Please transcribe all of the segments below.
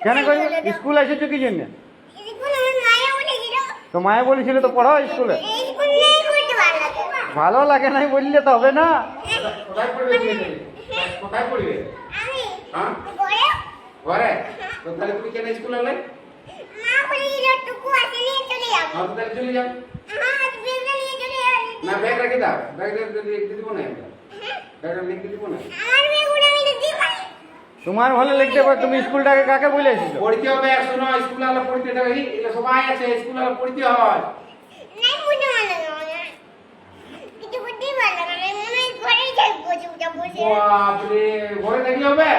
কেন করবে? স্কুল এসেছো কি জন্য? তো মায়ে বলেছিল তো পড়াও স্কুলে। ভালো লাগে নাই বললে তো হবে না। কোথায় পড়বে? কোথায় পড়বে? হ্যাঁ ঘরে। তো তাহলে তুমি কেন স্কুলে এলে? হ্যাঁ তো তাহলে চলে যাও। না ব্যাগ রেখে দাও, ব্যাগটা লিখতে দিব না, ব্যাগটা লিখতে দিব না। তোমার ভালো লিখতে পারো, তুমি স্কুলটাকে কাকে বলে এসেছো? পড়তে হবে, শোনো স্কুল আলো পড়তে দেবে, এটা সবাই আছে, স্কুল আলো পড়তে হয়। বাপরে, ঘরে থাকলে হবে?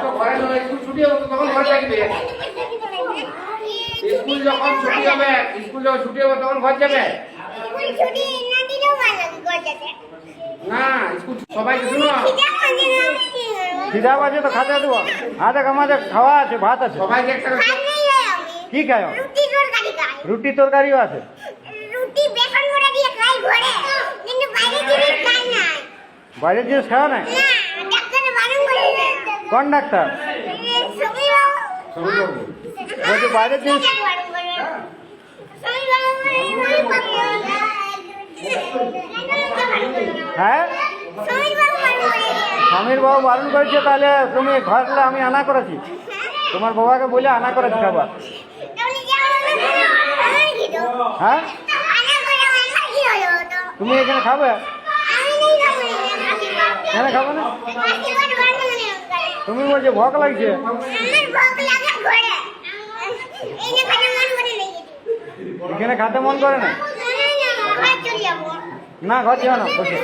তো ঘরে স্কুল ছুটি হবে তো তখন ঘরে থাকবে। স্কুল যখন ছুটি হবে, স্কুল যখন ছুটি হবে তখন ঘর যাবে না। স্কুল সবাইকে শুনো, খিদা বাজে তো খাতে দেবো। হাতে কামাতে খাওয়া আছে, ভাত আছে। সবাইকে একটা কি খায়? রুটি তরকারিও আছে। বাইরের জিনিস খাওয়া নাই? কোন ডাক্তার বলছে বাইরের জিনিস? হ্যাঁ, স্বামীর বাবু বারণ করেছে, তাহলে তুমি ঘরে আমি আনা করেছি, তোমার বাবাকে বলে আনা করেছি খাবার। হ্যাঁ, তুমি এখানে খাবে? কেন খাবে না? তুমি বলছো ভোক লাগছে। এখানে খাতে মন করে না? না, ঘর যাও না, বসে।